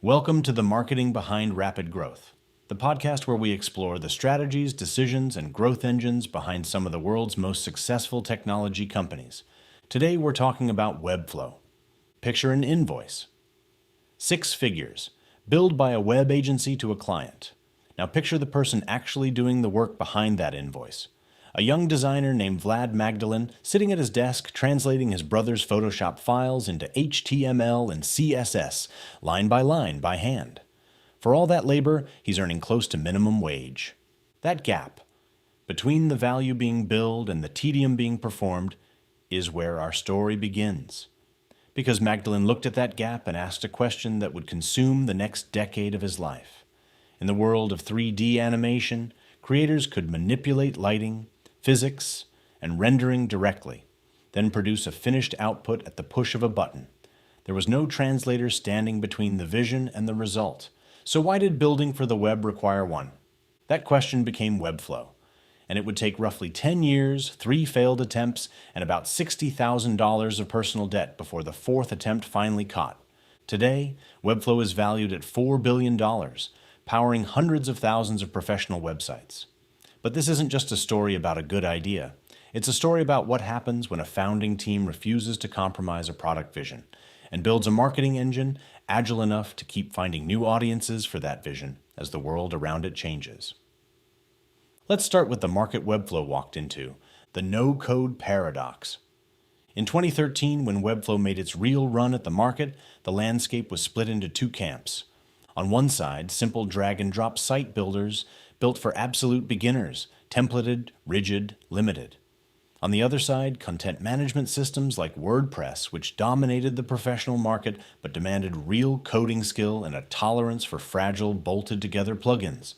Welcome to the Marketing Behind Rapid Growth, the podcast where we explore the strategies, decisions, and growth engines behind some of the world's most successful technology companies. Today we're talking about Webflow. Picture an invoice. 6 figures, billed by a web agency to a client. Now picture the person actually doing the work behind that invoice. A young designer named Vlad Magdalin sitting at his desk translating his brother's Photoshop files into HTML and CSS, line by hand. For all that labor, he's earning close to minimum wage. That gap, between the value being billed and the tedium being performed, is where our story begins. Because Magdalin looked at that gap and asked a question that would consume the next decade of his life. In the world of 3D animation, creators could manipulate lighting, physics, and rendering directly, then produce a finished output at the push of a button. There was no translator standing between the vision and the result. So why did building for the web require one? That question became Webflow, and it would take roughly 10 years, 3 failed attempts, and about $60,000 of personal debt before the 4th attempt finally caught. Today, Webflow is valued at $4 billion, powering hundreds of thousands of professional websites. But this isn't just a story about a good idea. It's a story about what happens when a founding team refuses to compromise a product vision and builds a marketing engine agile enough to keep finding new audiences for that vision as the world around it changes. Let's start with the market Webflow walked into, the no-code paradox. In 2013, when Webflow made its real run at the market, the landscape was split into 2 camps. On one side, simple drag-and-drop site builders built for absolute beginners, templated, rigid, limited. On the other side, content management systems like WordPress, which dominated the professional market but demanded real coding skill and a tolerance for fragile, bolted-together plugins.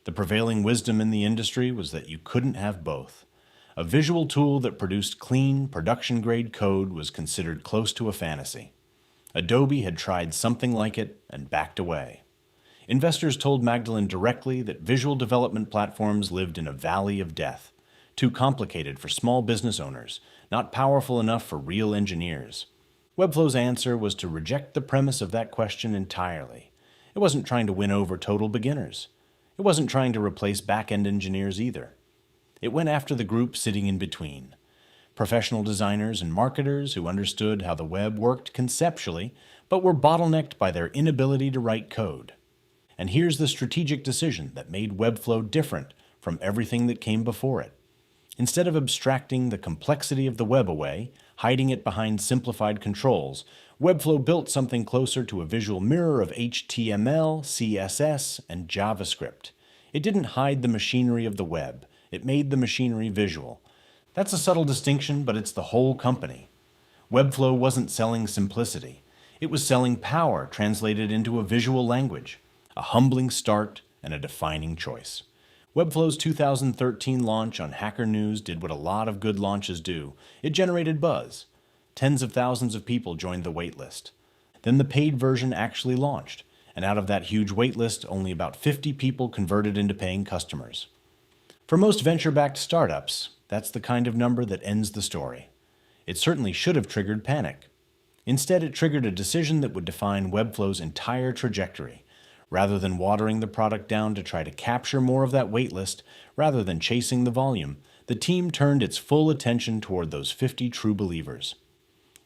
The prevailing wisdom in the industry was that you couldn't have both. A visual tool that produced clean, production-grade code was considered close to a fantasy. Adobe had tried something like it and backed away. Investors told Magdalin directly that visual development platforms lived in a valley of death, too complicated for small business owners, not powerful enough for real engineers. Webflow's answer was to reject the premise of that question entirely. It wasn't trying to win over total beginners. It wasn't trying to replace back-end engineers either. It went after the group sitting in between. Professional designers and marketers who understood how the web worked conceptually, but were bottlenecked by their inability to write code. And here's the strategic decision that made Webflow different from everything that came before it. Instead of abstracting the complexity of the web away, hiding it behind simplified controls, Webflow built something closer to a visual mirror of HTML, CSS, and JavaScript. It didn't hide the machinery of the web. It made the machinery visual. That's a subtle distinction, but it's the whole company. Webflow wasn't selling simplicity. It was selling power translated into a visual language. A humbling start and a defining choice. Webflow's 2013 launch on Hacker News did what a lot of good launches do. It generated buzz. Tens of thousands of people joined the waitlist. Then the paid version actually launched, and out of that huge waitlist, only about 50 people converted into paying customers. For most venture-backed startups, that's the kind of number that ends the story. It certainly should have triggered panic. Instead, it triggered a decision that would define Webflow's entire trajectory. Rather than watering the product down to try to capture more of that waitlist, rather than chasing the volume, the team turned its full attention toward those 50 true believers.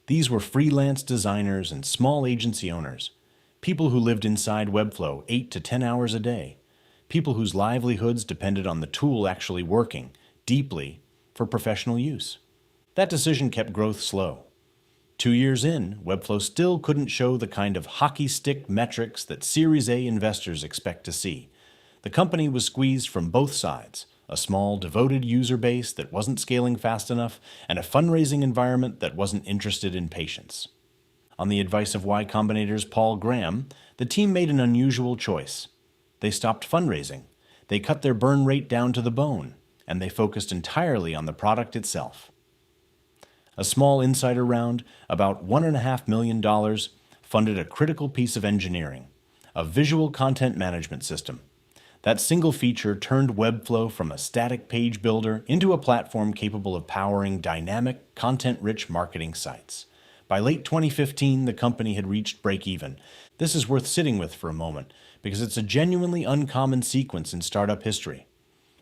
These were freelance designers and small agency owners, people who lived inside Webflow 8 to 10 hours a day, people whose livelihoods depended on the tool actually working, deeply, for professional use. That decision kept growth slow. 2 years in, Webflow still couldn't show the kind of hockey stick metrics that Series A investors expect to see. The company was squeezed from both sides, a small, devoted user base that wasn't scaling fast enough, and a fundraising environment that wasn't interested in patience. On the advice of Y Combinator's Paul Graham, the team made an unusual choice. They stopped fundraising, they cut their burn rate down to the bone, and they focused entirely on the product itself. A small insider round, about $1.5 million, funded a critical piece of engineering, a visual content management system. That single feature turned Webflow from a static page builder into a platform capable of powering dynamic, content-rich marketing sites. By late 2015, the company had reached break-even. This is worth sitting with for a moment, because it's a genuinely uncommon sequence in startup history.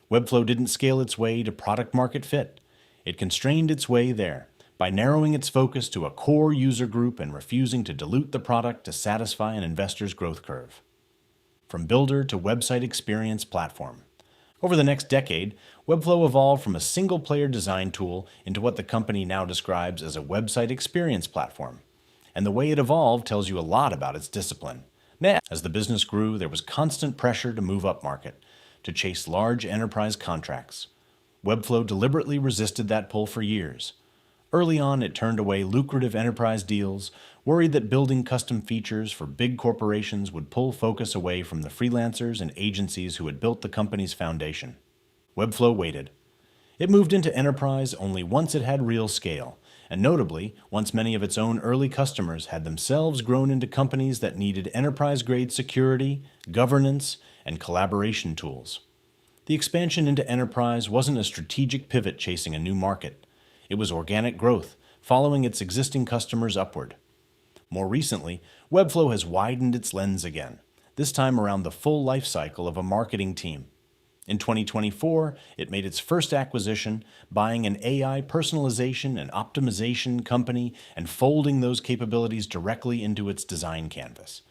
Webflow didn't scale its way to product-market fit. It constrained its way there by narrowing its focus to a core user group and refusing to dilute the product to satisfy an investor's growth curve. From builder to website experience platform. Over the next decade, Webflow evolved from a single-player design tool into what the company now describes as a website experience platform. And the way it evolved tells you a lot about its discipline. As the business grew, there was constant pressure to move upmarket, to chase large enterprise contracts. Webflow deliberately resisted that pull for years. Early on, it turned away lucrative enterprise deals, worried that building custom features for big corporations would pull focus away from the freelancers and agencies who had built the company's foundation. Webflow waited. It moved into enterprise only once it had real scale, and notably, once many of its own early customers had themselves grown into companies that needed enterprise-grade security, governance, and collaboration tools. The expansion into enterprise wasn't a strategic pivot chasing a new market. It was organic growth, following its existing customers upward. More recently, Webflow has widened its lens again, this time around the full life cycle of a marketing team. In 2024, it made its first acquisition, buying an AI personalization and optimization company and folding those capabilities directly into its design canvas.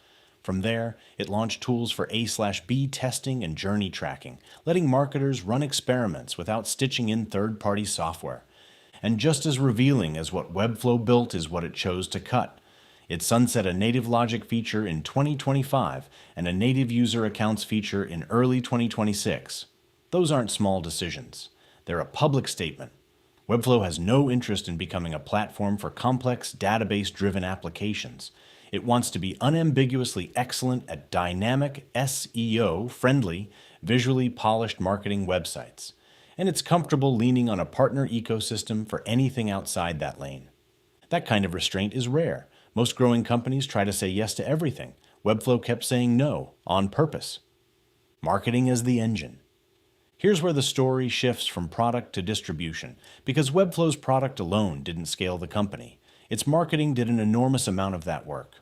From there, it launched tools for A/B testing and journey tracking, letting marketers run experiments without stitching in third-party software. And just as revealing as what Webflow built is what it chose to cut. It sunset a native logic feature in 2025 and a native user accounts feature in early 2026. Those aren't small decisions. They're a public statement. Webflow has no interest in becoming a platform for complex database-driven applications. It wants to be unambiguously excellent at dynamic, SEO-friendly, visually polished marketing websites. And it's comfortable leaning on a partner ecosystem for anything outside that lane. That kind of restraint is rare. Most growing companies try to say yes to everything. Webflow kept saying no, on purpose. Marketing as the engine. Here's where the story shifts from product to distribution, because Webflow's product alone didn't scale the company. Its marketing did an enormous amount of that work.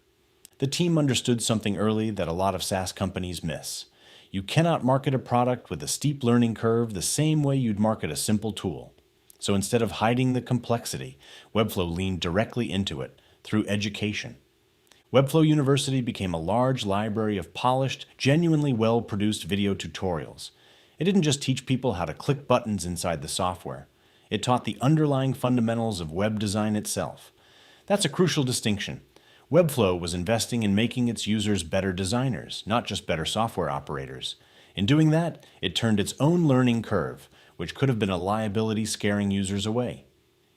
The team understood something early that a lot of SaaS companies miss. You cannot market a product with a steep learning curve the same way you'd market a simple tool. So instead of hiding the complexity, Webflow leaned directly into it through education. Webflow University became a large library of polished, genuinely well-produced video tutorials. It didn't just teach people how to click buttons inside the software. It taught the underlying fundamentals of web design itself. That's a crucial distinction. Webflow was investing in making its users better designers, not just better software operators. In doing that, it turned its own learning curve, which could have been a liability scaring users away,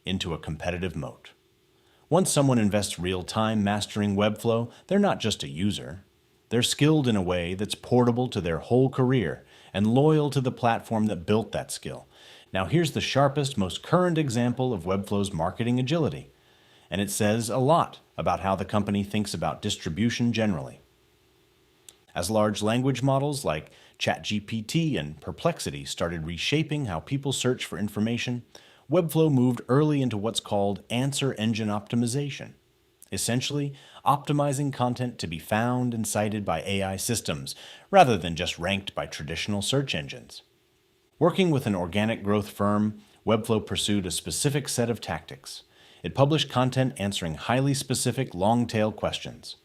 into a competitive moat. Once someone invests real time mastering Webflow, they're not just a user. They're skilled in a way that's portable to their whole career and loyal to the platform that built that skill. Now here's the sharpest, most current example of Webflow's marketing agility. And it says a lot about how the company thinks about distribution generally. As large language models like ChatGPT and Perplexity started reshaping how people search for information, Webflow moved early into what's called answer engine optimization. Essentially, optimizing content to be found and cited by AI systems, rather than just ranked by traditional search engines. Working with an organic growth firm, Webflow pursued a specific set of tactics. It published content answering highly specific long-tail questions.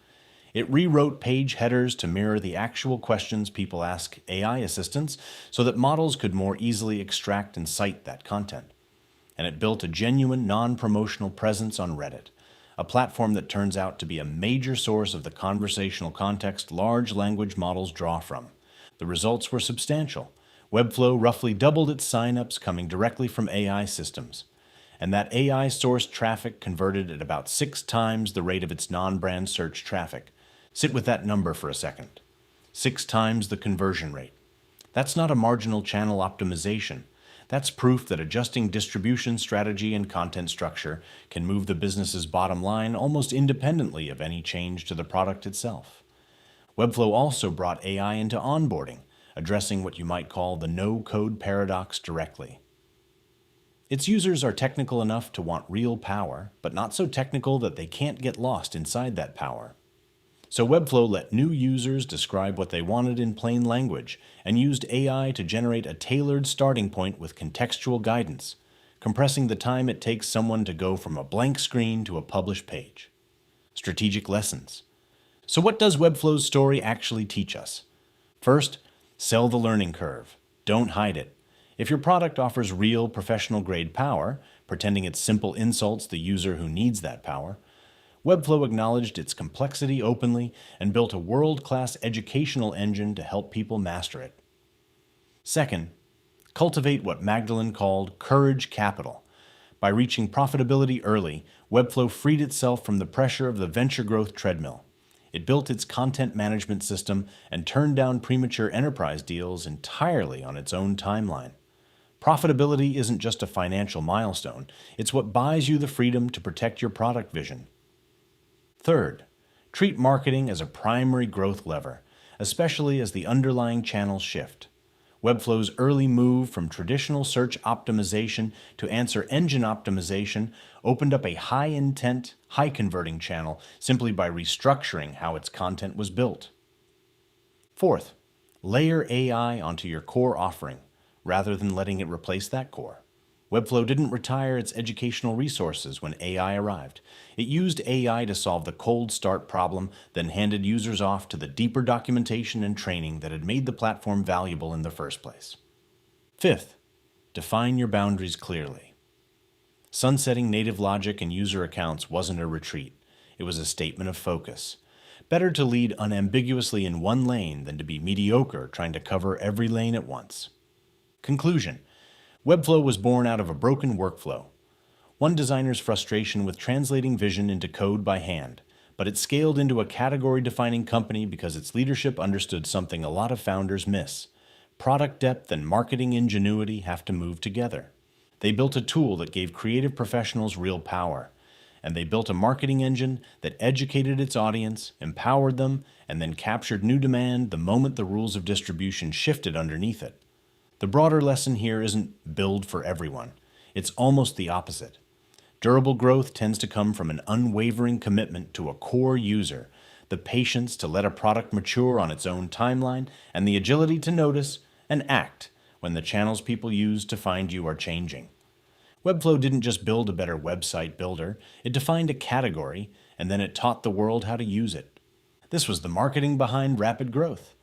It rewrote page headers to mirror the actual questions people ask AI assistants so that models could more easily extract and cite that content. And it built a genuine non-promotional presence on Reddit, a platform that turns out to be a major source of the conversational context large language models draw from. The results were substantial. Webflow roughly doubled its signups coming directly from AI systems. And that AI-sourced traffic converted at about 6 times the rate of its non-brand search traffic. Sit with that number for a second. 6 times the conversion rate. That's not a marginal channel optimization. That's proof that adjusting distribution strategy and content structure can move the business's bottom line almost independently of any change to the product itself. Webflow also brought AI into onboarding, addressing what you might call the no-code paradox directly. Its users are technical enough to want real power, but not so technical that they can't get lost inside that power. So Webflow let new users describe what they wanted in plain language and used AI to generate a tailored starting point with contextual guidance, compressing the time it takes someone to go from a blank screen to a published page. Strategic lessons. So what does Webflow's story actually teach us? First, sell the learning curve. Don't hide it. If your product offers real professional-grade power, pretending it's simple insults the user who needs that power, Webflow acknowledged its complexity openly and built a world-class educational engine to help people master it. Second, cultivate what Magdalene called courage capital. By reaching profitability early, Webflow freed itself from the pressure of the venture growth treadmill. It built its content management system and turned down premature enterprise deals entirely on its own timeline. Profitability isn't just a financial milestone, it's what buys you the freedom to protect your product vision. Third, treat marketing as a primary growth lever, especially as the underlying channels shift. Webflow's early move from traditional search optimization to answer engine optimization opened up a high-intent, high-converting channel simply by restructuring how its content was built. Fourth, layer AI onto your core offering, rather than letting it replace that core. Webflow didn't retire its educational resources when AI arrived. It used AI to solve the cold start problem, then handed users off to the deeper documentation and training that had made the platform valuable in the first place. Fifth, define your boundaries clearly. Sunsetting native logic and user accounts wasn't a retreat. It was a statement of focus. Better to lead unambiguously in one lane than to be mediocre trying to cover every lane at once. Conclusion. Webflow was born out of a broken workflow. One designer's frustration with translating vision into code by hand, but it scaled into a category-defining company because its leadership understood something a lot of founders miss. Product depth and marketing ingenuity have to move together. They built a tool that gave creative professionals real power, and they built a marketing engine that educated its audience, empowered them, and then captured new demand the moment the rules of distribution shifted underneath it. The broader lesson here isn't build for everyone. It's almost the opposite. Durable growth tends to come from an unwavering commitment to a core user, the patience to let a product mature on its own timeline, and the agility to notice and act when the channels people use to find you are changing. Webflow didn't just build a better website builder, it defined a category, and then it taught the world how to use it. This was the marketing behind rapid growth.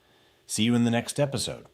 See you in the next episode.